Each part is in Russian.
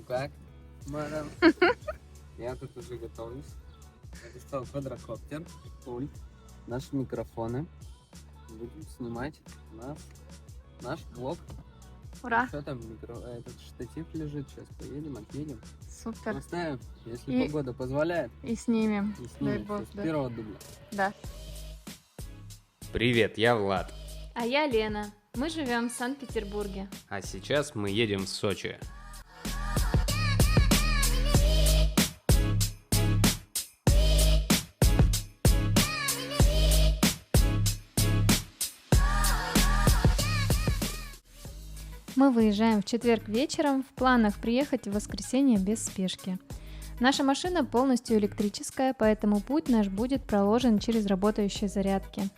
как, мадам? Я тут уже готовлюсь. Я достал квадрокоптер, пульт, наши микрофоны. Будем снимать наш влог. Ура! Что там, этот штатив лежит, сейчас поедем, отъедем. Супер. Поставим, если И- погода позволяет. И снимем. И Дай снимем бог, всё с да. первого дубля. Да. Привет, я Влад. А я Лена. Мы живем в Санкт-Петербурге. А сейчас мы едем в Сочи. Мы выезжаем в четверг вечером, в планах приехать в воскресенье без спешки. Наша машина полностью электрическая, поэтому путь наш будет проложен через работающие зарядки.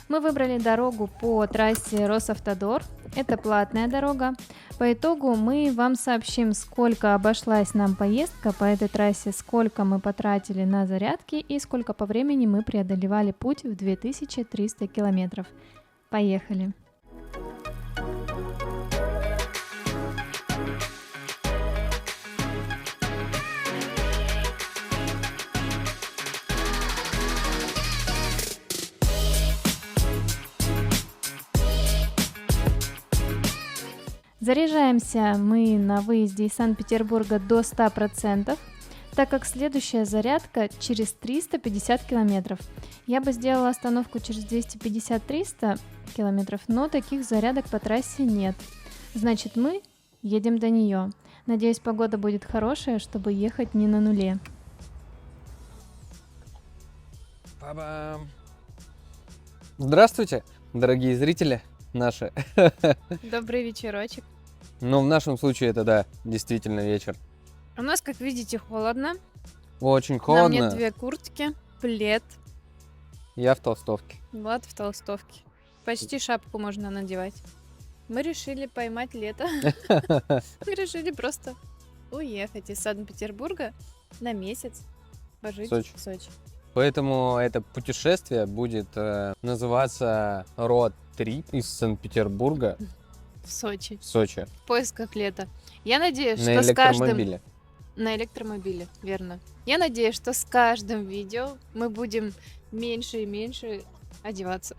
Мы выбрали дорогу по трассе Росавтодор, это платная дорога. По итогу мы вам сообщим, сколько обошлась нам поездка по этой трассе, сколько мы потратили на зарядки и сколько по времени мы преодолевали путь в 2300 километров. Поехали! Заряжаемся мы на выезде из Санкт-Петербурга до 100%, так как следующая зарядка через 350 километров. Я бы сделала остановку через 250-300 километров, но таких зарядок по трассе нет. Значит, мы едем до нее. Надеюсь, погода будет хорошая, чтобы ехать не на нуле. Ба-бам! Здравствуйте, дорогие зрители наши. Добрый вечерочек. Ну, в нашем случае это, да, действительно вечер. У нас, как видите, холодно. Очень На холодно. мне две куртки, плед, Я в толстовке. Влад в толстовке. Почти шапку можно надевать. Мы решили поймать лето. Мы решили просто уехать из Санкт-Петербурга на месяц пожить Сочи. в Сочи. Поэтому это путешествие будет называться Road-Trip из Санкт-Петербурга В Сочи. в Сочи. В поисках лета. Я надеюсь, На что с каждым... электромобиле. На электромобиле, верно. Я надеюсь, что с каждым видео мы будем меньше и меньше одеваться.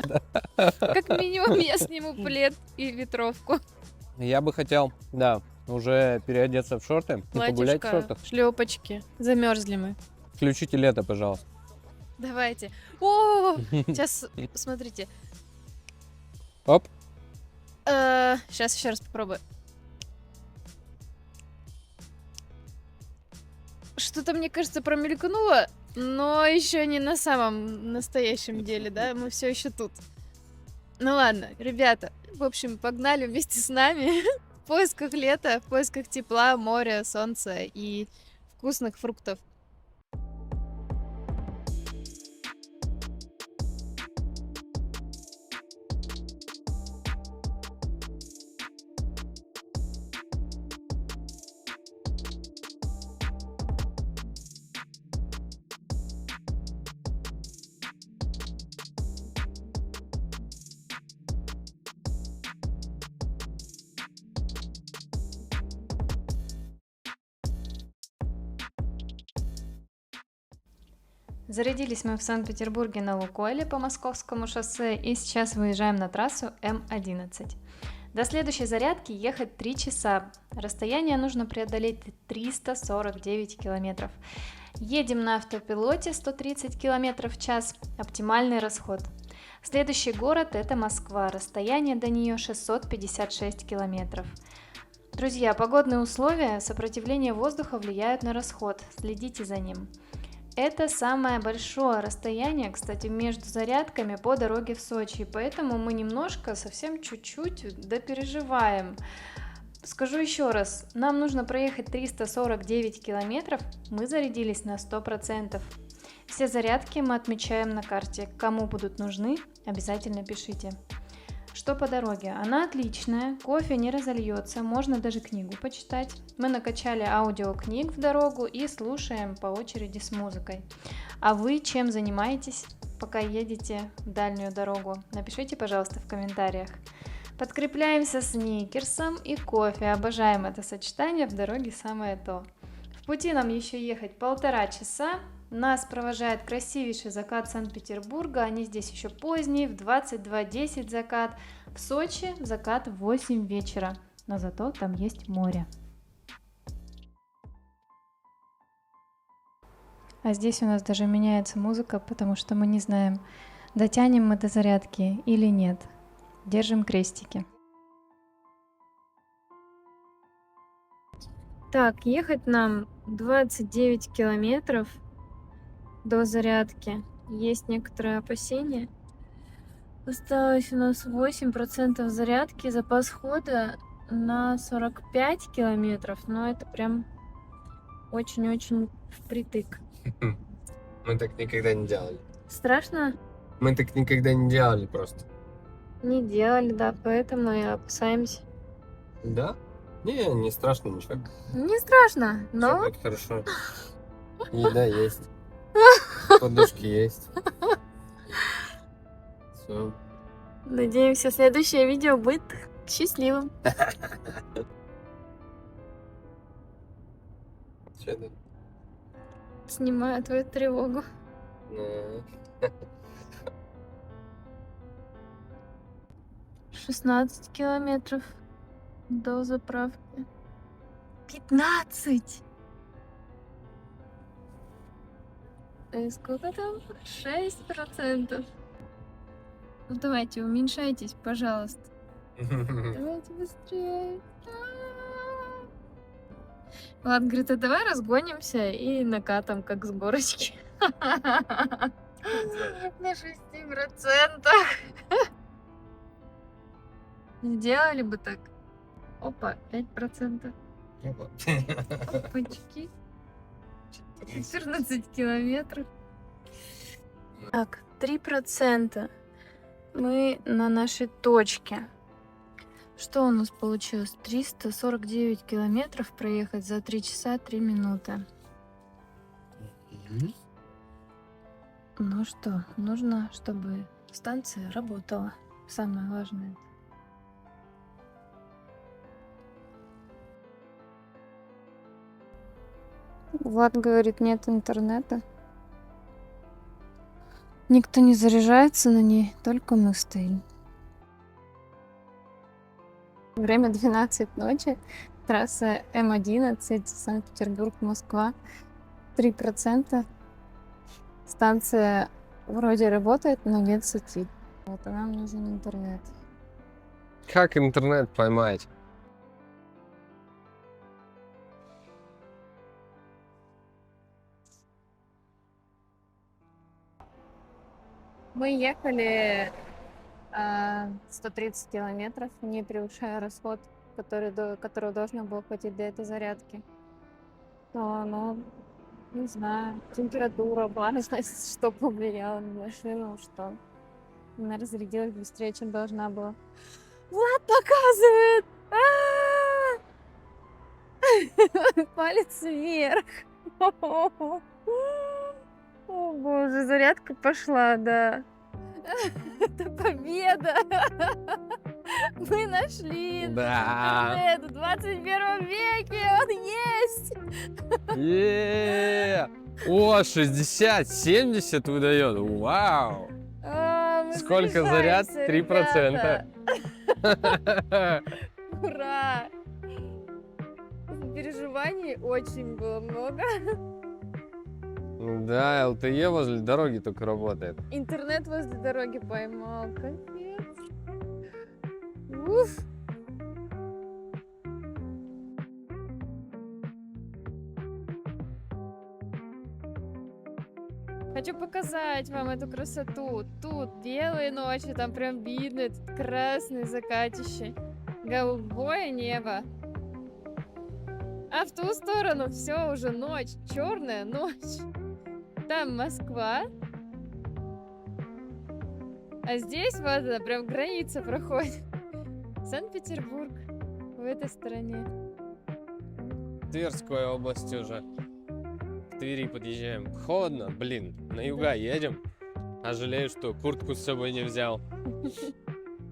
Как минимум я сниму плед и ветровку. Я бы хотел, да, уже переодеться в шорты и погулять в шортах. шлепочки. Замерзли мы. Включите лето, пожалуйста. Давайте. О, сейчас, смотрите. Оп. Сейчас еще раз попробую. Что-то, мне кажется, промелькнуло, но еще не на самом настоящем деле, да? Мы все еще тут. Ну ладно, ребята, в общем, погнали вместе с нами в поисках лета, в поисках тепла, моря, солнца и вкусных фруктов. Зарядились мы в Санкт-Петербурге на Лукойле по Московскому шоссе и сейчас выезжаем на трассу М11. До следующей зарядки ехать 3 часа. Расстояние нужно преодолеть 349 километров. Едем на автопилоте 130 километров в час. Оптимальный расход. Следующий город это Москва. Расстояние до нее 656 километров. Друзья, погодные условия, сопротивление воздуха влияют на расход. Следите за ним. Это самое большое расстояние, кстати, между зарядками по дороге в Сочи, поэтому мы немножко, совсем чуть-чуть допереживаем. Скажу еще раз, нам нужно проехать 349 километров, мы зарядились на 100%. Все зарядки мы отмечаем на карте, кому будут нужны, обязательно пишите. Что по дороге? Она отличная, кофе не разольется, можно даже книгу почитать. Мы накачали аудиокниг в дорогу и слушаем по очереди с музыкой. А вы чем занимаетесь, пока едете в дальнюю дорогу? Напишите, пожалуйста, в комментариях. Подкрепляемся сникерсом и кофе. Обожаем это сочетание, в дороге самое то. В пути нам еще ехать 1,5 часа. Нас провожает красивейший закат Санкт-Петербурга. Они здесь еще поздние, в 22:10 закат. В Сочи закат в 8 вечера. Но зато там есть море. А здесь у нас даже меняется музыка, потому что мы не знаем, дотянем мы до зарядки или нет. Держим крестики. Так, ехать нам 29 километров до зарядки. Есть некоторые опасения. Осталось у нас 8% зарядки, запас хода на 45 километров, но это прям очень-очень впритык. Мы так никогда не делали. Страшно? Мы так никогда не делали просто. Не делали, да, поэтому и опасаемся. Да? Не страшно ничего. Не страшно, Всё но будет хорошо. Еда есть. Подушки есть. Все. надеемся, следующее видео будет счастливым. Что это? Снимаю твою тревогу. Ну, 16 километров до заправки. 15! Сколько там? 6%. Ну давайте, уменьшайтесь, пожалуйста. Давайте быстрее. Влад говорит, а давай разгонимся и накатом, как с горочки. На 6%. Сделали бы так. Опа, 5%. Опачки. 14 километров. Так, 3%. Мы на нашей точке. Что у нас получилось? 349 километров проехать за 3 часа 3 минуты. Ну что, нужно, чтобы станция работала. Самое важное. Влад говорит, нет интернета. Никто не заряжается на ней, только мы стоим. Время 12 ночи. Трасса М11, Санкт-Петербург-Москва. 3%. Станция вроде работает, но нет сети. Вот, а нам нужен интернет. Как интернет поймать? Мы ехали 130 километров, не превышая расход, которого должно было хватить для этой зарядки. Но, не знаю, температура, влажность, что повлияло на машину, что она разрядилась быстрее, чем должна была. Влад показывает! Палец вверх! О боже, зарядка пошла, да. Это победа! Мы нашли Да. интернет в 21 веке! Он есть! О, 60-70 выдает. Вау! Мы Сколько заряд? заряжаемся, 3%. ребята. Ура! Переживаний очень было много. Да, ЛТЕ возле дороги только работает. Интернет возле дороги поймал. Капец. Уф. Хочу показать вам эту красоту. Тут белые ночи, там прям видно этот красный закатище. Голубое небо. А в ту сторону все уже ночь, черная ночь. Там Москва. А здесь вот она, прям граница проходит. Санкт-Петербург в этой стороне. Тверской области уже. К Твери подъезжаем. Холодно, блин. На юга едем. А жалею, что куртку с собой не взял.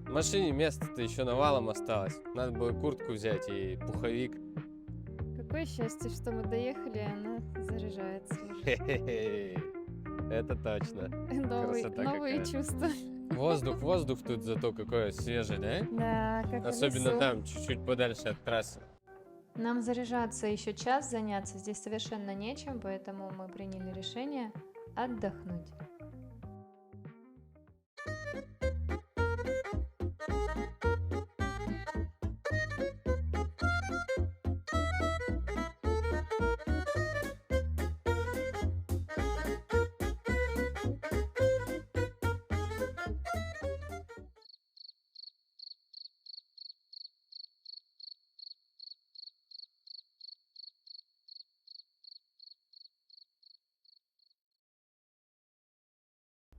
В машине места-то еще навалом осталось. Надо было куртку взять и пуховик. Какое счастье, что мы доехали, и она заряжается уже. Хе-хе-хе. Это точно. Красота Новые какая. чувства. Воздух тут зато какой свежий, да? Да, как в Особенно лесу. там, чуть-чуть подальше от трассы. Нам заряжаться еще час, заняться здесь совершенно нечем, поэтому мы приняли решение отдохнуть.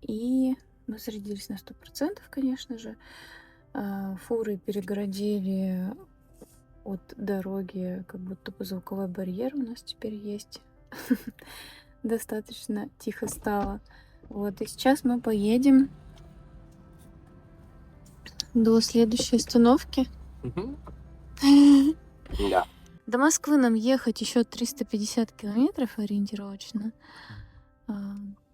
И мы зарядились на 100%, конечно же. Фуры перегородили от дороги, как будто бы звуковой барьер у нас теперь есть. Достаточно тихо стало. Вот, и сейчас мы поедем до следующей остановки. Да. До Москвы нам ехать еще 350 километров ориентировочно.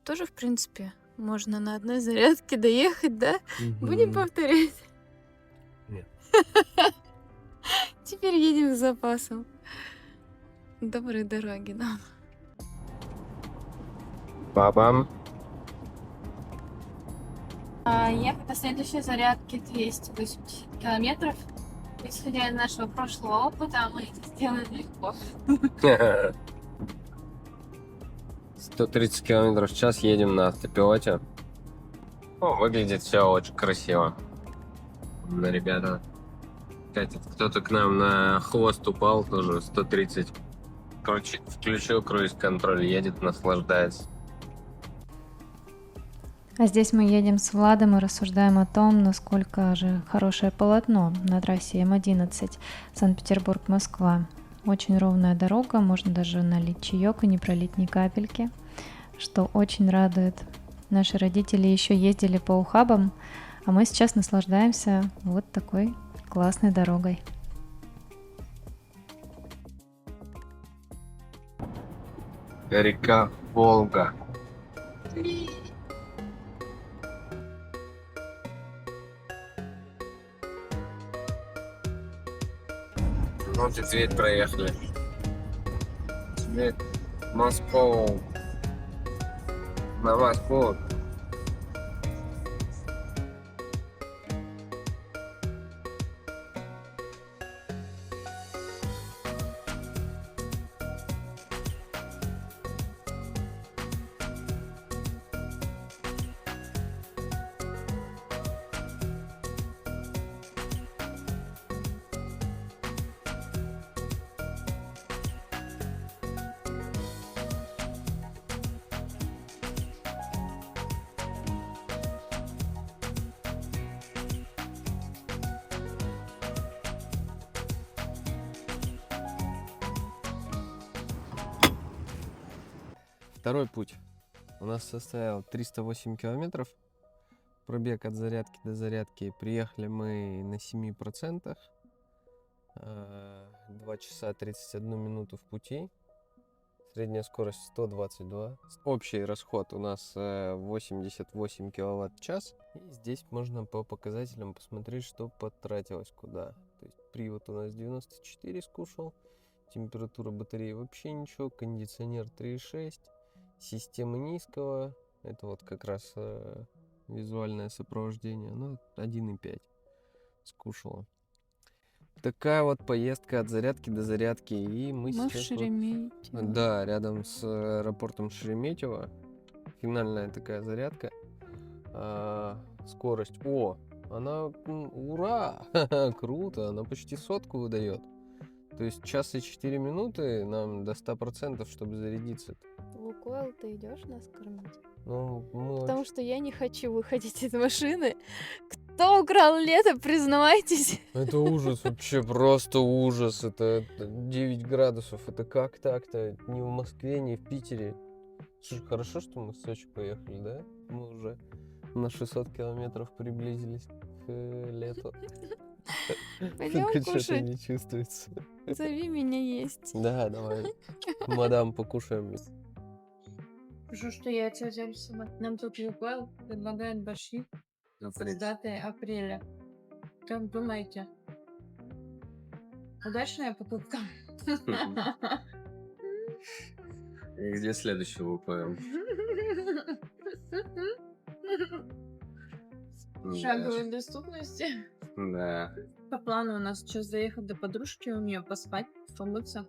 Тоже, в принципе, можно на одной зарядке доехать, да? Будем повторять? Нет. Теперь едем с запасом. Доброй дороги нам. Бабам. Ехать на следующей зарядке 280 километров. Исходя из нашего прошлого опыта, мы это сделаем легко. 130 км в час едем на автопилоте. О, выглядит все очень красиво. Да, ребята. Кстати, кто-то к нам на хвост упал, тоже 130. Короче, включил круиз-контроль, едет, наслаждается. А здесь мы едем с Владом и рассуждаем о том, насколько же хорошее полотно на трассе М11 Санкт-Петербург-Москва. Очень ровная дорога, можно даже налить чаек и не пролить ни капельки, что очень радует. Наши родители еще ездили по ухабам, а мы сейчас наслаждаемся вот такой классной дорогой. Река Волга. Вот и Тверь проехали. Тверь, Москву. На Москву. Второй путь у нас составил 308 километров. Пробег от зарядки до зарядки. Приехали мы на 7%. 2 часа 31 минуту в пути. Средняя скорость 122. Общий расход у нас 88 киловатт-час. И здесь можно по показателям посмотреть, что потратилось куда. То есть привод у нас 94 скушал. Температура батареи вообще ничего. Кондиционер 3,6. Система низкого. Это вот как раз визуальное сопровождение. Ну, 1,5 скушала. Такая вот поездка от зарядки до зарядки. И мы Мы в сейчас Шереметьево. да, рядом с аэропортом Шереметьево. Финальная такая зарядка. Скорость. О, она, ура! Круто, она почти 100 выдает. То есть час и 4 минуты нам до 100%, чтобы зарядиться. Лукойл, ты идешь нас кормить? Ну, мы Потому что я не хочу выходить из машины. Кто украл лето, признавайтесь. Это ужас, вообще просто ужас. Это 9 градусов. Это как так-то? Ни в Москве, ни в Питере. Слушай, хорошо, что мы в Сочи поехали, да? Мы уже на 600 километров приблизились. лету. Пойдем Хоть что-то кушать. не чувствуется. Зови меня есть. Да, давай. Мадам, покушаем. Что я тебя взяли с собой? Нам тут Люпел предлагает баши с датой апреля. Как думаете? Удачная покупка? Где следующий ВПМ? Шаговой доступности. Да. По плану у нас сейчас заехать до подружки, у нее поспать, помыться.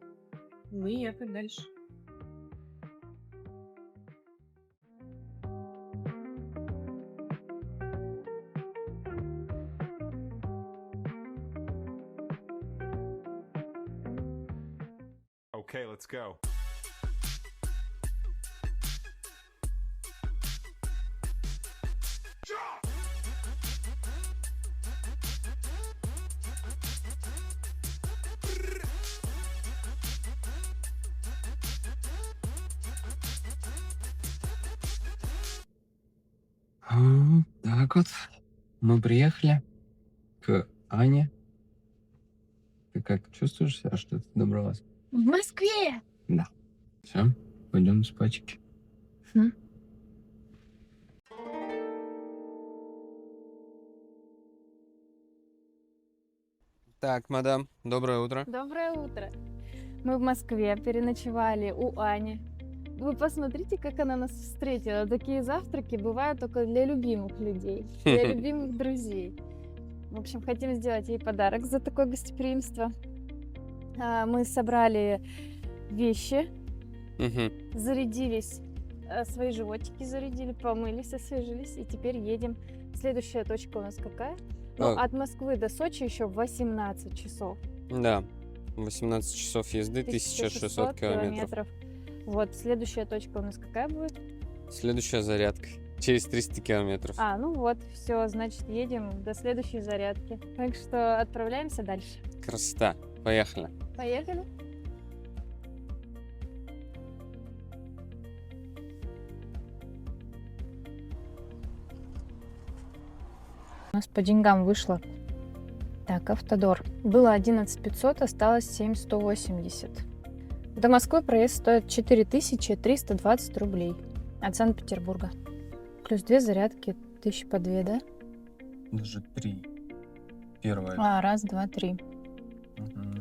Мы ехать дальше. Okay, let's go. Так вот, мы приехали к Ане. Ты как чувствуешь себя, что ты добралась? В Москве! Все, пойдем спать. Так, мадам, доброе утро. Доброе утро. Мы в Москве переночевали у Ани. Вы посмотрите, как она нас встретила. Такие завтраки бывают только для любимых людей, для любимых друзей. В общем, хотим сделать ей подарок за такое гостеприимство. Мы собрали вещи, Мгм. зарядились, свои животики зарядили, помылись, освежились, и теперь едем. Следующая точка у нас какая? Ну, А. от Москвы до Сочи еще 18 часов. Да, 18 часов езды, 1600 километров. Вот, следующая точка у нас какая будет? Следующая зарядка. Через 300 километров. Ну вот, все, значит, едем до следующей зарядки. Так что отправляемся дальше. Красота. Поехали. Поехали? У нас по деньгам вышло. Так, Автодор. Было 11 500, осталось 7 180. До Москвы проезд стоит 4320 рублей от Санкт-Петербурга. Плюс 2 зарядки, 1000 по 2, да? Даже 3. Первая. Раз, два, три.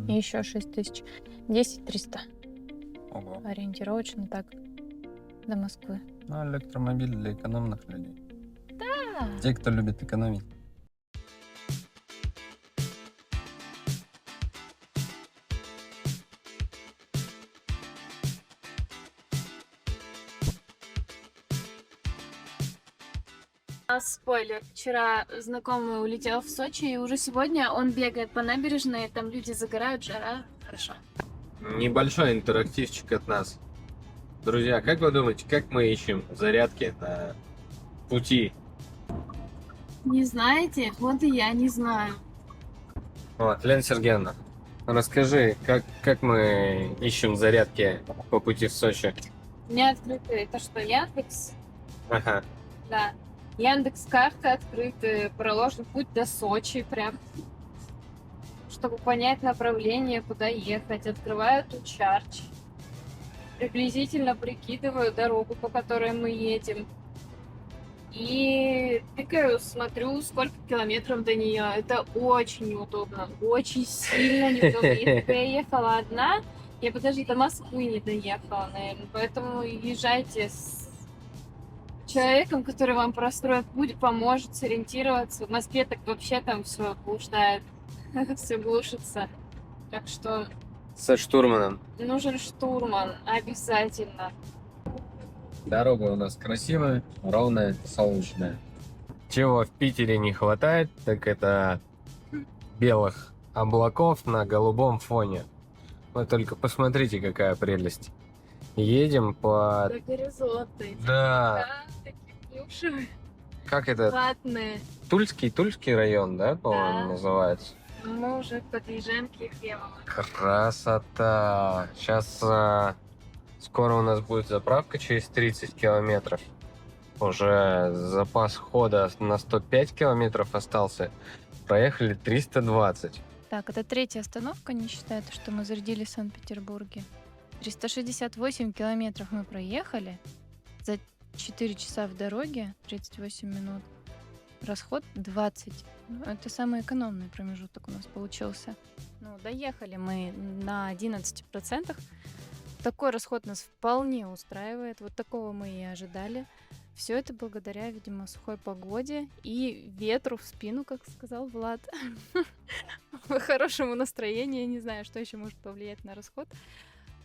И еще 6000. 10 300. Ого. Ориентировочно так. До Москвы. Ну, электромобиль для экономных людей. Да. Те, кто любит экономить. Спойлер. Вчера знакомый улетел в Сочи, и уже сегодня он бегает по набережной, там люди загорают, жара. Хорошо. Небольшой интерактивчик от нас. Друзья, как вы думаете, как мы ищем зарядки на пути? Не знаете? Вот и я не знаю. Вот, Лена Сергеевна, расскажи, как мы ищем зарядки по пути в Сочи? У меня открыто это что, Яндекс? Ага. Да. Яндекс карты открыты, проложен путь до Сочи прям. Чтобы понять направление, куда ехать. Открываю тут чарч. Приблизительно прикидываю дорогу, по которой мы едем. И тыкаю, смотрю, сколько километров до нее. Это очень неудобно, очень сильно неудобно. Если бы я ехала одна, я бы даже до Москвы не доехала, наверное. Поэтому езжайте с человеком, который вам простроит путь, поможет сориентироваться. В Москве так вообще там все блуждает, все глушится. Так что Со штурманом. нужен штурман обязательно. Дорога у нас красивая, ровная, солнечная. Чего в Питере не хватает, так это белых облаков на голубом фоне. Вы только посмотрите, какая прелесть. Едем по... До горизонта. Да, Такие плюшевые, как это? ватные. Тульский район, да, по-моему, Да. называется? Мы уже подъезжаем к Ефремову. Красота! Сейчас скоро у нас будет заправка через 30 километров. Уже запас хода на 105 километров остался. Проехали 320. Так, это третья остановка, не считая то, что мы зарядились в Санкт-Петербурге. 368 километров мы проехали за 4 часа в дороге, 38 минут. Расход 20. Ну, это самый экономный промежуток у нас получился. Ну, доехали мы на 11%. Такой расход нас вполне устраивает. Вот такого мы и ожидали. Все это благодаря, видимо, сухой погоде и ветру в спину, как сказал Влад. Хорошему настроению. Я не знаю, что еще может повлиять на расход.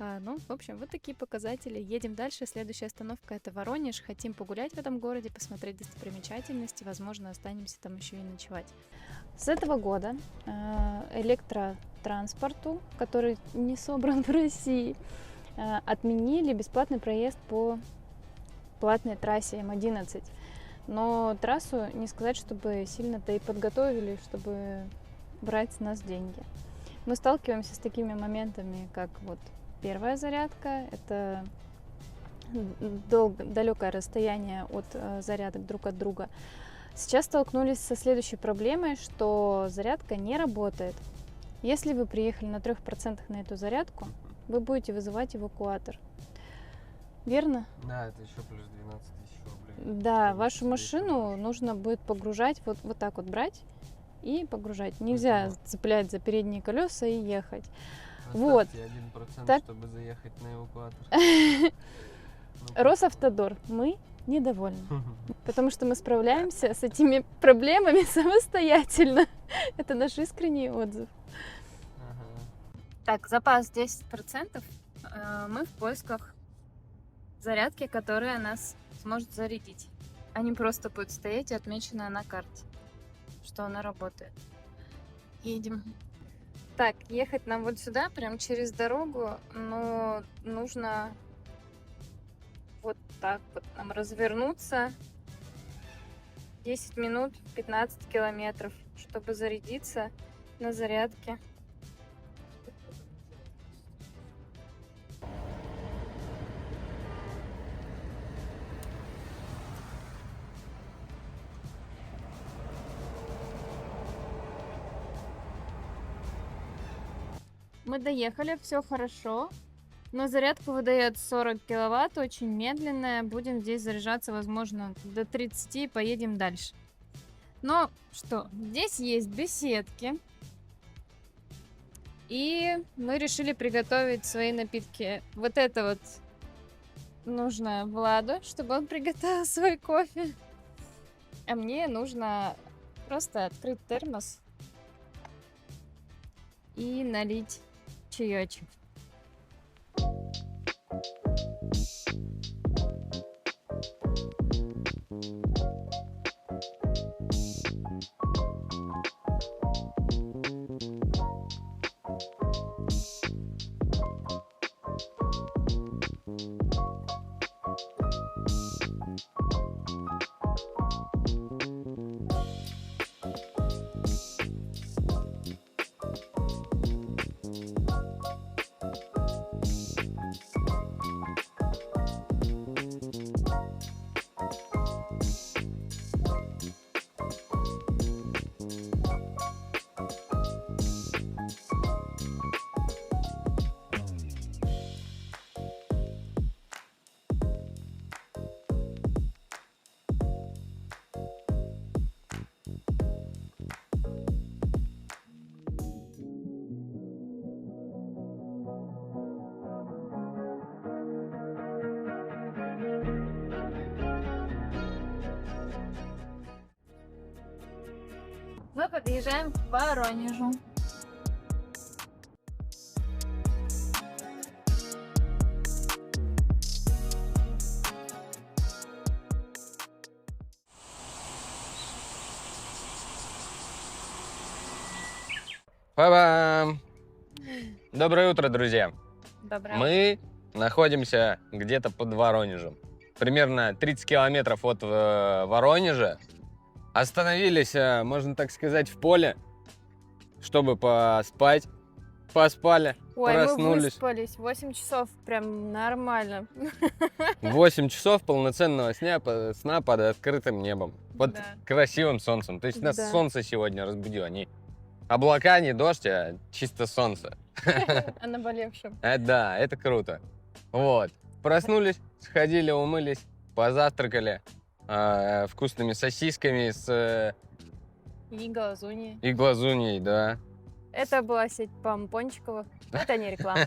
Ну, в общем, вот такие показатели. Едем дальше. Следующая остановка — это Воронеж. Хотим погулять в этом городе, посмотреть достопримечательности. Возможно, останемся там еще и ночевать. С этого года электротранспорту, который не собран в России, отменили бесплатный проезд по платной трассе М11. Но трассу не сказать, чтобы сильно-то и подготовили, чтобы брать с нас деньги. Мы сталкиваемся с такими моментами, как вот первая зарядка. Это далекое расстояние от зарядок друг от друга. Сейчас столкнулись со следующей проблемой, что зарядка не работает. Если вы приехали на 3% на эту зарядку, вы будете вызывать эвакуатор. Верно? Да, это еще плюс 12 тысяч рублей. Да, Чтобы вашу себе машину нужно будет погружать, вот так вот брать и погружать. Нельзя цеплять за передние колеса и ехать. Вот. Поставьте 1%, Так. чтобы заехать на эвакуатор. Росавтодор, мы недовольны, потому что мы справляемся с этими проблемами самостоятельно. Это наш искренний отзыв. Так, запас 10%. Мы в поисках зарядки, которая нас сможет зарядить, а не просто будет стоять и отмеченная на карте, что она работает. Едем. Так, ехать нам вот сюда, прям через дорогу, но нужно вот так вот нам развернуться 10 минут, 15 километров, чтобы зарядиться на зарядке. Мы доехали, все хорошо, но зарядка выдает 40 киловатт, очень медленная. Будем здесь заряжаться, возможно, до 30 и поедем дальше. Но что, здесь есть беседки, и мы решили приготовить свои напитки. Вот это вот нужно Владу, чтобы он приготовил свой кофе. А мне нужно просто открыть термос и налить чаечек. Мы подъезжаем к Воронежу. Па-бам! Доброе утро, друзья! Доброе. Мы находимся где-то под Воронежем. Примерно 30 километров от Воронежа. Остановились, можно так сказать, в поле, чтобы поспать. поспали, Ой, мы проснулись. выспались. 8 часов прям нормально. 8 часов полноценного сна под открытым небом. Под Да. красивым солнцем. То есть нас Да. солнце сегодня разбудило. Не облака, не дождь, а чисто солнце. А наболевшим. Да, это круто. Вот. Проснулись, сходили, умылись, позавтракали вкусными сосисками И глазуньи. и глазуньей, да. Это была сеть помпончиковых. Это не реклама.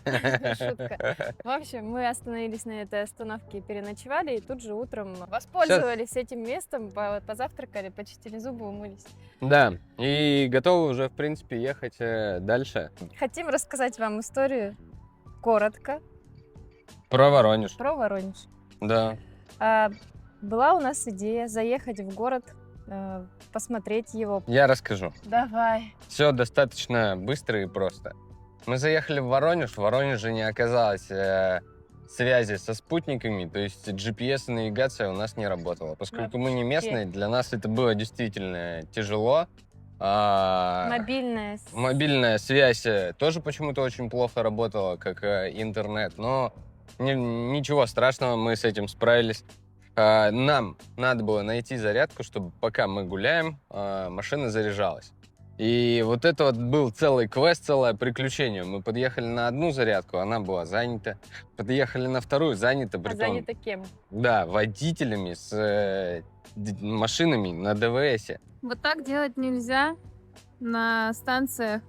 Шутка. В общем, мы остановились на этой остановке и переночевали, и тут же утром воспользовались этим местом, позавтракали, почистили зубы, умылись. Да, и готовы уже, в принципе, ехать дальше. Хотим рассказать вам историю коротко Про Воронеж. про Воронеж. Да. Была у нас идея заехать в город, посмотреть его. Я расскажу. Давай. Все достаточно быстро и просто. Мы заехали в Воронеж. В Воронеже не оказалось связи со спутниками, то есть GPS-навигация у нас не работала. Поскольку мы не местные, для нас это было действительно тяжело. Мобильная. Мобильная связь тоже почему-то очень плохо работала, как интернет, но ничего страшного, мы с этим справились. Нам надо было найти зарядку, чтобы пока мы гуляем, машина заряжалась. И вот это вот был целый квест, целое приключение. Мы подъехали на одну зарядку, она была занята. Подъехали на вторую, занята. А Притом, занято кем? да, водителями с машинами на ДВСе. Вот так делать нельзя на станциях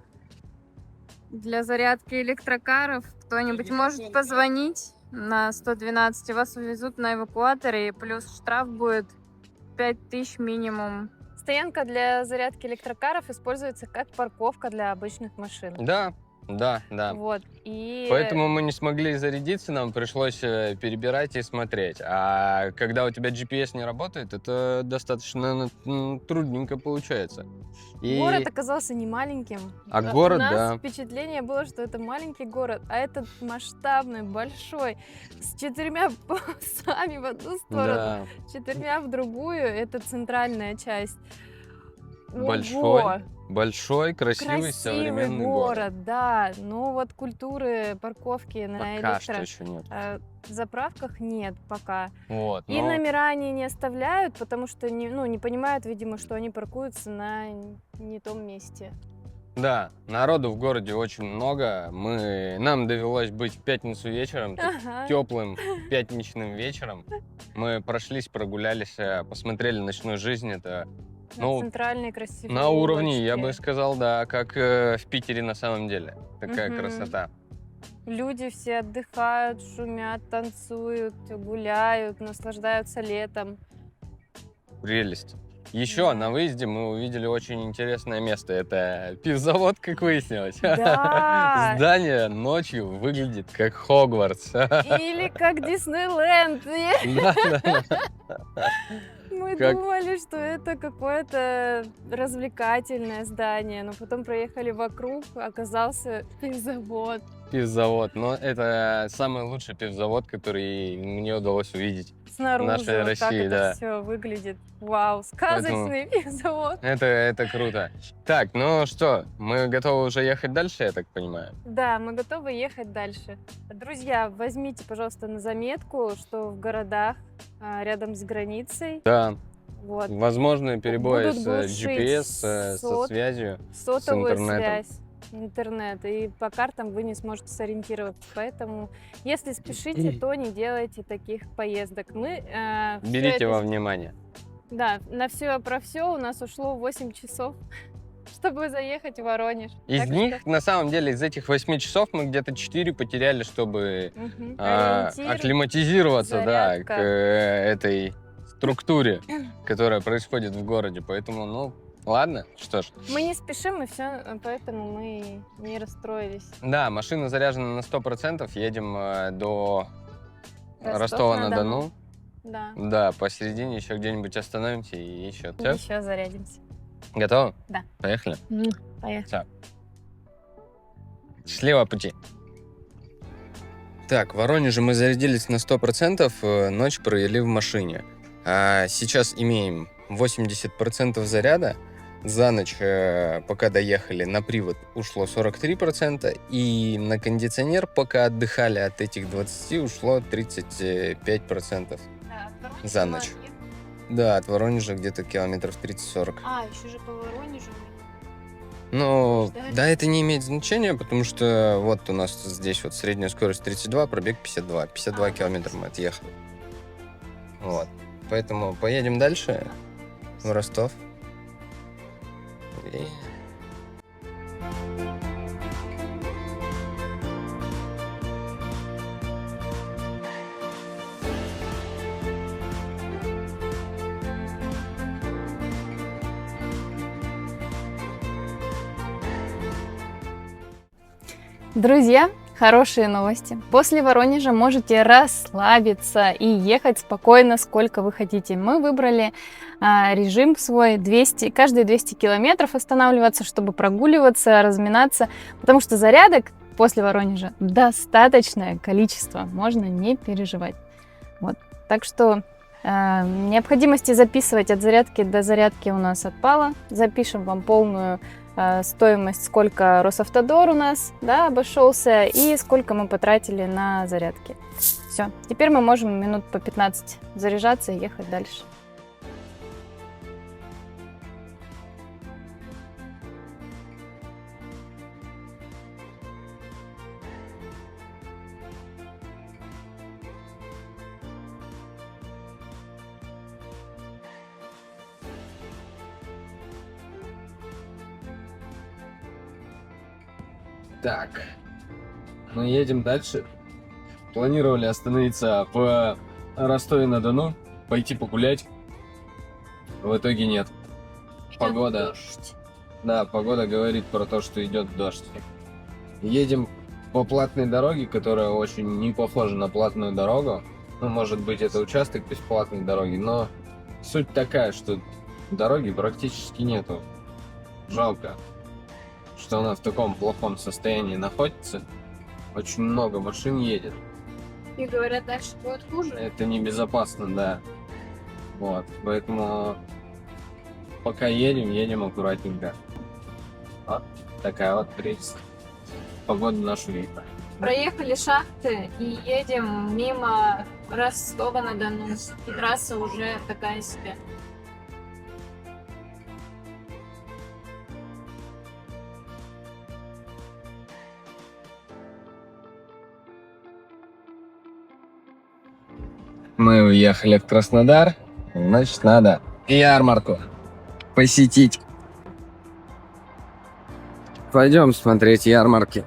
для зарядки электрокаров. Кто-нибудь может позвонить на 112, и вас увезут на эвакуаторе, и плюс штраф будет 5000 минимум. Стоянка для зарядки электрокаров используется как парковка для обычных машин. Да. Вот. И Поэтому мы не смогли зарядиться, нам пришлось перебирать и смотреть. А когда у тебя GPS не работает, это достаточно трудненько получается. И... город оказался не маленьким. А город, у нас да. впечатление было, что это маленький город, а этот масштабный, большой, с 4 полосами в одну сторону, Да. 4 в другую. Это центральная часть. Большой, большой, красивый, современный город, да. Но вот культуры парковки на Пока что еще нет. заправках нет пока. Вот, И но- номера они не оставляют, потому что не понимают, видимо, что они паркуются на не том месте. Да, народу в городе очень много. Нам довелось быть в пятницу вечером, Ага. теплым пятничным вечером. Мы прошлись, прогулялись, посмотрели ночную жизнь. Это На центральной красивой на уровне, я бы улочке. сказал, да, как в Питере на самом деле. Такая Мгм. красота. Люди все отдыхают, шумят, танцуют, гуляют, наслаждаются летом. Прелесть. Еще Да. на выезде мы увидели очень интересное место. Это пивзавод, как выяснилось. Да. Здание ночью выглядит как Хогвартс. Или как Диснейленд. Да. Мы Как- думали, что это какое-то развлекательное здание, но потом проехали вокруг, оказался пивзавод. Пивзавод. Но это самый лучший пивзавод, который мне удалось увидеть. Снаружи Нашей вот так России, это да. все выглядит. Вау, сказочный пивзавод. Это круто. Так, ну что, мы готовы уже ехать дальше, я так понимаю? Да, мы готовы ехать дальше. Друзья, возьмите, пожалуйста, на заметку, что в городах рядом с границей Да. вот, Возможные перебои Будут с глушить GPS, со связью. сотовую интернетом. связь, интернет, и по картам вы не сможете сориентироваться. Поэтому, если спешите, то не делайте таких поездок. Мы всё Берите это- во внимание. Да, на все про все у нас ушло 8 часов, чтобы заехать в Воронеж. Из Так них, что- на самом деле, из этих 8 часов мы где-то 4 потеряли, чтобы Мгм. Ориентир. акклиматизироваться, да, зарядка. к этой структуре, которая происходит в городе. Поэтому, ну, ладно, что ж. Мы не спешим, и все, поэтому мы не расстроились. Да, машина заряжена на 100%, едем до Ростов-на-Дону. Ростова-на-Дону. Да. Да, посередине еще где-нибудь остановимся и еще. Все? Еще зарядимся. Готово? Да. Поехали? Поехали. Счастливого пути. Так, в Воронеже мы зарядились на 100%, ночь провели в машине. А сейчас имеем 80% заряда. За ночь, пока доехали, на привод ушло 43%, и на кондиционер, пока отдыхали от этих 20, ушло 35% за ночь. Да, от Воронежа где-то километров 30-40. Еще же по Воронежу. Ну, Да. да, это не имеет значения, потому что вот у нас здесь вот средняя скорость 32, пробег 52. 52 километра мы отъехали. Вот. Поэтому поедем дальше в Ростов. И... Друзья, хорошие новости. После Воронежа можете расслабиться и ехать спокойно, сколько вы хотите. Мы выбрали режим свой 200, каждые 200 километров останавливаться, чтобы прогуливаться, разминаться, потому что зарядок после Воронежа достаточное количество, можно не переживать. Вот. Так что необходимости записывать от зарядки до зарядки у нас отпала. Запишем вам полную стоимость, сколько Росавтодор у нас, да, обошелся и сколько мы потратили на зарядки. Все, теперь мы можем минут по 15 заряжаться и ехать дальше. Так, мы едем дальше. Планировали остановиться в Ростове-на-Дону, пойти погулять. В итоге нет. Погода. Да, погода говорит про то, что идет дождь. Едем по платной дороге, которая очень не похожа на платную дорогу. Ну, может быть, это участок бесплатной дороги, но суть такая, что дороги практически нету. Жалко, что она в таком плохом состоянии находится. Очень много машин едет. И говорят, дальше будет хуже. Это небезопасно, да. Вот, поэтому пока едем аккуратненько. Вот такая вот прелесть. Погода нашу видит. Проехали шахты и едем мимо Ростова-на-Дону. И трасса уже такая себе. Мы уехали в Краснодар, значит, надо ярмарку посетить. Пойдем смотреть ярмарки.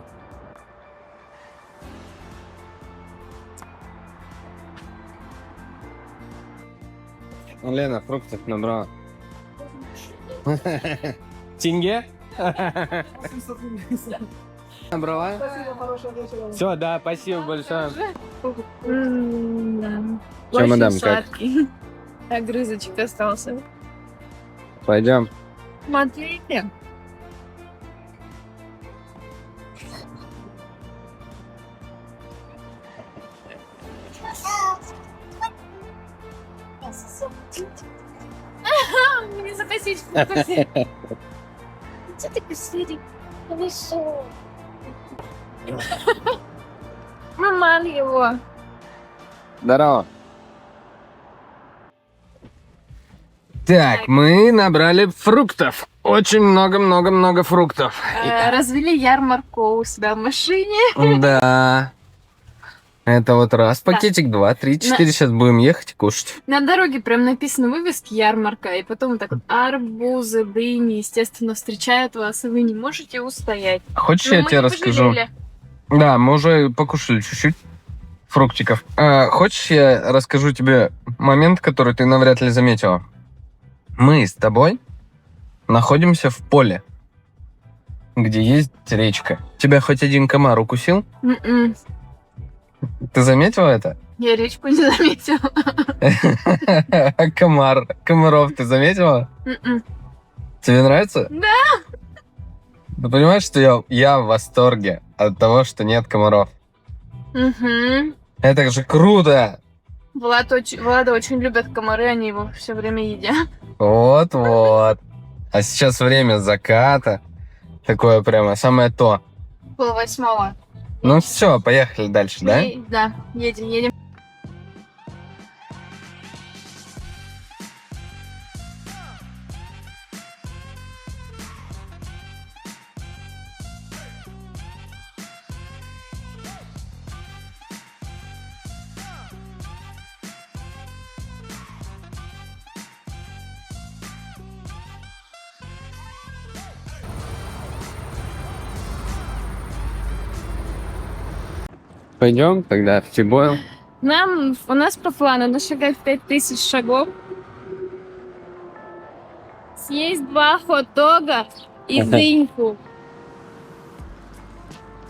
Лена фруктов набрала. Тенге? Набрала? Все, да, спасибо большое. Чё, мадам, как? сладкий. Огрызочек остался. Пойдем. Смотрите. Мне за косичку укусили. Что ты косили? Хорошо. Маман его. Здорово. Так, мы набрали фруктов. Очень много фруктов. Развели ярмарку у себя в машине. Да. Это вот раз пакетик, два, три, четыре. Сейчас будем ехать и кушать. На дороге прям написано вывески ярмарка, и потом вот так вот арбузы, дыни, естественно, встречают вас, и вы не можете устоять. Хочешь, Но я мы тебе не расскажу? пожалели. Да, мы уже покушали чуть-чуть фруктиков. Хочешь, я расскажу тебе момент, который ты навряд ли заметила? Мы с тобой находимся в поле, где есть речка. Тебя хоть один комар укусил? М-м. Ты заметила это? Я речку не заметила. Комаров ты заметила? М-м. Тебе нравится? Да. Ты понимаешь, что я в восторге от того, что нет комаров? Мгм. Это же круто! Влада очень любят комары, они его все время едят. Вот-вот. А сейчас время заката. Такое прямо самое то. 7:30. Ну все, поехали дальше, да? Да, едем. Пойдем тогда в Тибойл. У нас по плану нашагать 5000 шагов, съесть 2 хот-дога и дыньку.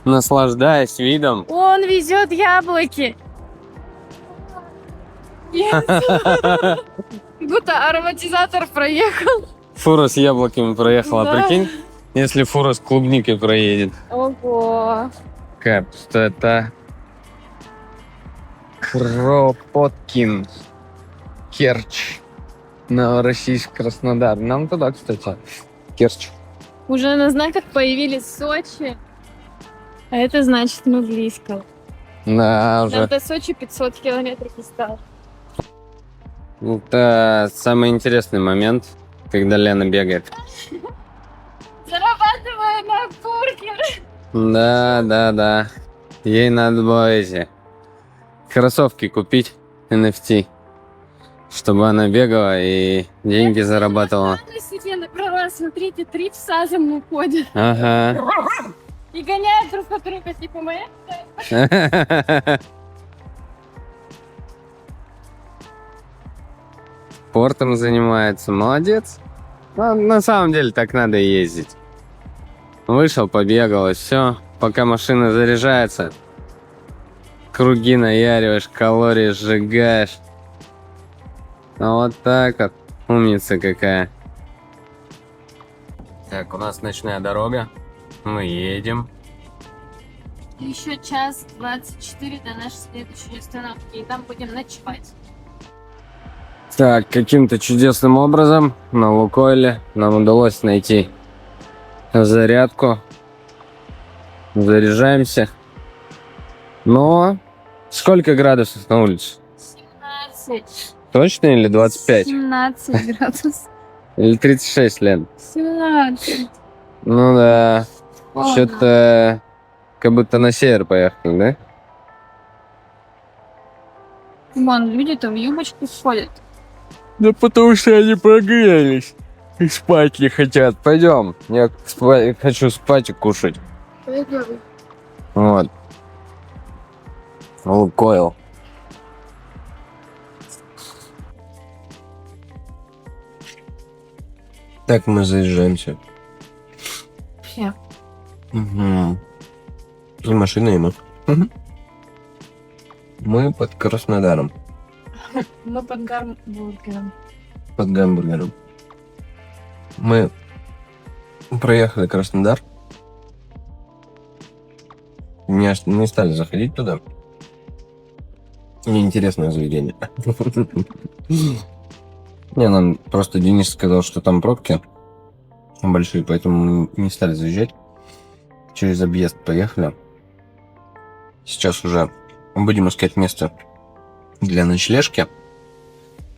Наслаждаясь видом. Он везет яблоки. Будто ароматизатор проехал. Фура с яблоками проехала, Да. прикинь? Если фура с клубникой проедет. Ого. Что это? Кропоткин. Керчь. Новороссийск, Краснодар. Нам туда, кстати. Керчь. Уже на знаках появились Сочи. А это значит, мы близко. Да, Нам уже. до Сочи 500 километров осталось. Это самый интересный момент, когда Лена бегает. Зарабатываю на бургер. Да. Ей надо было эти кроссовки купить NFT, чтобы она бегала и деньги зарабатывала. Она себе набрала, смотрите, 3 пса за мной ходят. Ага. И гоняют друг от друга, типа моя. Спортом занимается. Молодец. Ну, на самом деле так надо и ездить. Вышел, побегал, и все. Пока машина заряжается, круги наяриваешь, калории сжигаешь. А вот так вот. Умница какая. Так, у нас ночная дорога. Мы едем. Еще 1:24 до нашей следующей остановки, и там будем ночевать. Так, каким-то чудесным образом на Лукойле нам удалось найти зарядку. Заряжаемся. Но сколько градусов на улице? 17. Точно или 25? 17 градусов. Или 36, Лен? 17. Ну да. Ладно. Что-то как будто на север поехали, да? Вон, люди-то в юбочках ходят. Да потому что они прогрелись. И спать не хотят. Пойдем. Я хочу спать и кушать. Пойдем. Вот. Лукойл. Так мы заезжаемся. Все. Угу. И машина, и мы. Мы под Краснодаром. Мы под гамбургером. Под гамбургером. Мы проехали Краснодар. Не стали заходить туда. Неинтересное заведение. Не, нам просто Денис сказал, что там пробки большие, поэтому мы не стали заезжать. Через объезд поехали. Сейчас уже будем искать место для ночлежки.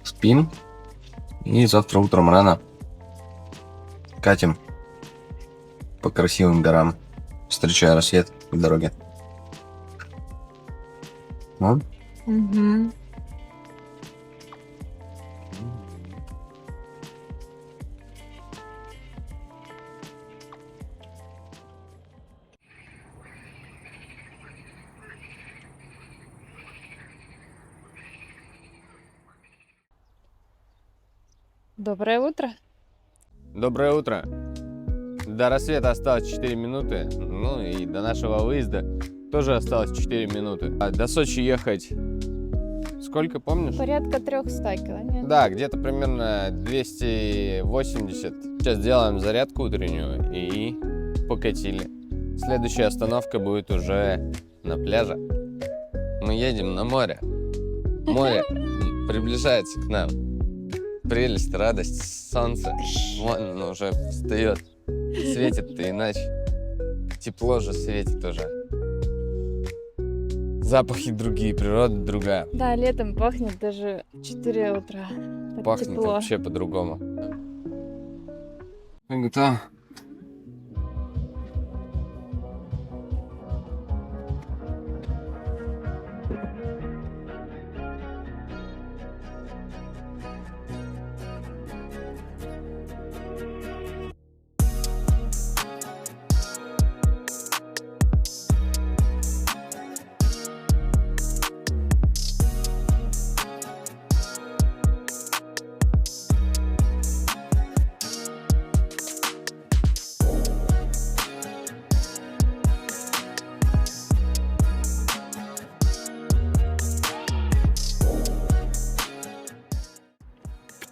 Спим. И завтра утром рано катим по красивым горам, встречая рассвет в дороге. Ну, Угу. Доброе утро. Доброе утро. До рассвета осталось 4 минуты. Ну и до нашего выезда тоже осталось 4 минуты. А до Сочи ехать сколько, помнишь? Порядка 300 километров. Да, где-то примерно 280. Сейчас делаем зарядку утреннюю и покатили. Следующая остановка будет уже на пляже. Мы едем на море. Море приближается к нам. прелесть, радость, солнце. Вон оно уже встает. Светит-то иначе. Тепло же светит уже. Запахи другие, природа другая. Да, летом пахнет даже в 4 утра. Так Пахнет тепло. вообще по-другому. Готово.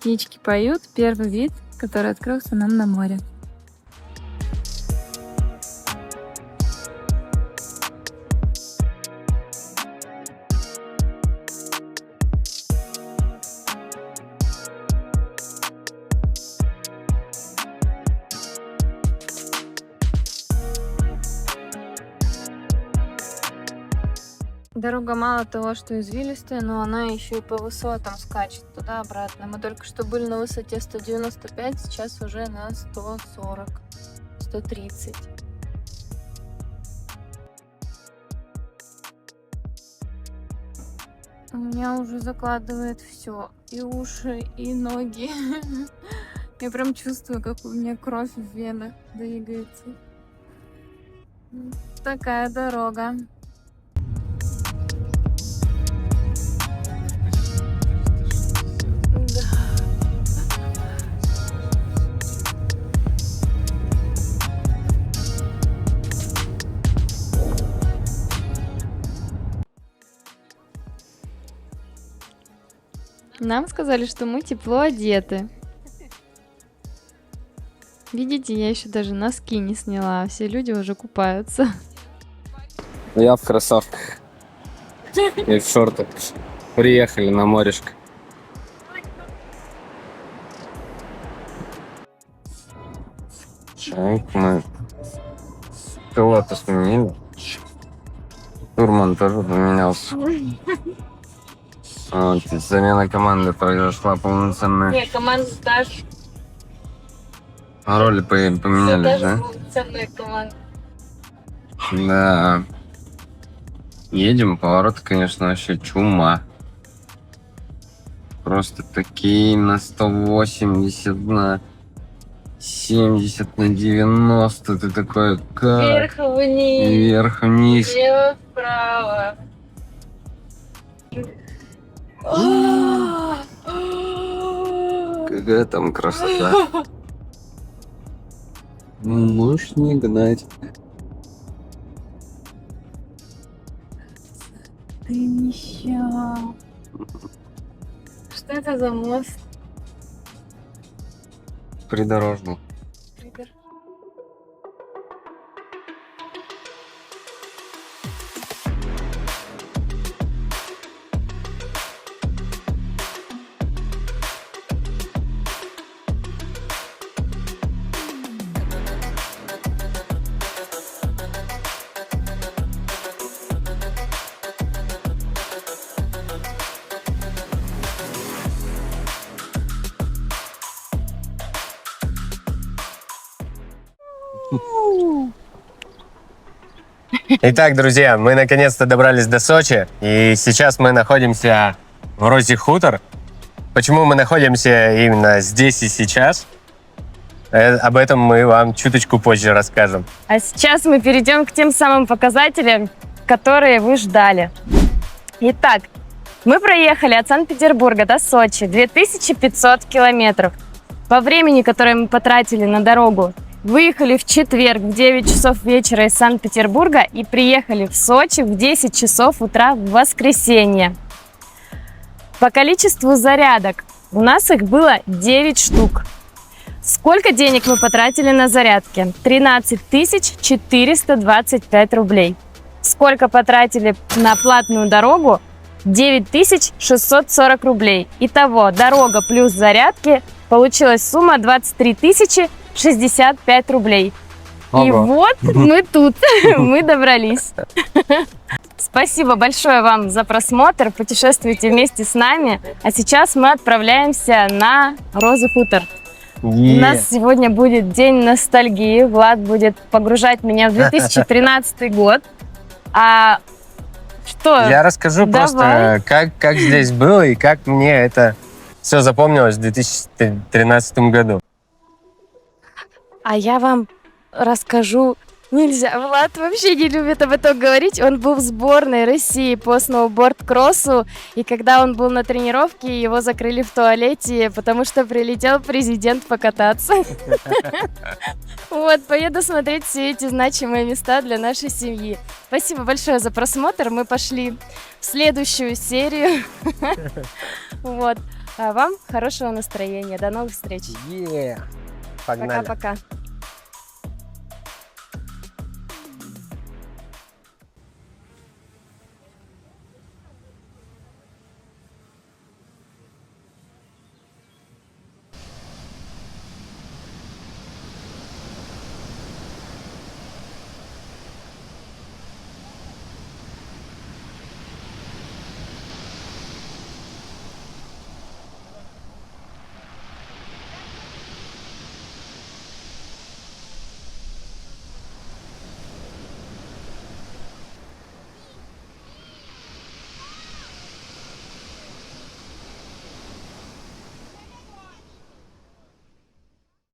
Птички поют. Первый вид, который открылся нам на море. Дорога мало того, что извилистая, но она еще и по высотам скачет туда-обратно. Мы только что были на высоте 195, сейчас уже на 140, 130. У меня уже закладывает все, и уши, и ноги. Я прям чувствую, как у меня кровь в венах двигается. Такая дорога. Нам сказали, что мы тепло одеты. Видите, я еще даже носки не сняла, а все люди уже купаются. Я в кроссовках и в шортах. Приехали на морешко. Так, мы пилота сменили. Турман тоже поменялся. Вот, замена команды произошла полноценная. Нет, команда даже. Роли поменялись, да? Полноценная команда. Да. Едем, поворот, конечно, вообще чума. Просто такие на 180, на 70, на 90. Ты такой, как? Вверх-вниз, Вверх-вниз. влево-вправо. Какая там красота. Можешь не гнать. Ты нища. Что это за мост? Придорожный. Итак, друзья, мы наконец-то добрались до Сочи, и сейчас мы находимся в Розе-Хутор. Почему мы находимся именно здесь и сейчас? Об этом мы вам чуточку позже расскажем. А сейчас мы перейдем к тем самым показателям, которые вы ждали. Итак, мы проехали от Санкт-Петербурга до Сочи 2500 километров. По времени, которое мы потратили на дорогу, выехали в четверг в 9 часов вечера из Санкт-Петербурга и приехали в Сочи в 10 часов утра в воскресенье. По количеству зарядок у нас их было 9 штук. Сколько денег мы потратили на зарядки? 13 425 рублей. Сколько потратили на платную дорогу? 9640 рублей. Итого, дорога плюс зарядки, получилась сумма 23 065 рублей. И Ого. вот мы тут, мы добрались. Спасибо большое вам за просмотр, путешествуйте вместе с нами. А сейчас мы отправляемся на Розы Хутор. У нас сегодня будет день ностальгии. Влад будет погружать меня в 2013 год. А что? Я расскажу Давай. просто, как здесь было и как мне это все запомнилось в 2013 году. А я вам расскажу. Нельзя. Влад вообще не любит об этом говорить. Он был в сборной России по сноуборд-кроссу. И когда он был на тренировке, его закрыли в туалете, потому что прилетел президент покататься. Вот, поеду смотреть все эти значимые места для нашей семьи. Спасибо большое за просмотр. Мы пошли в следующую серию. Вот. А вам хорошего настроения. До новых встреч. Погнали. Пока-пока.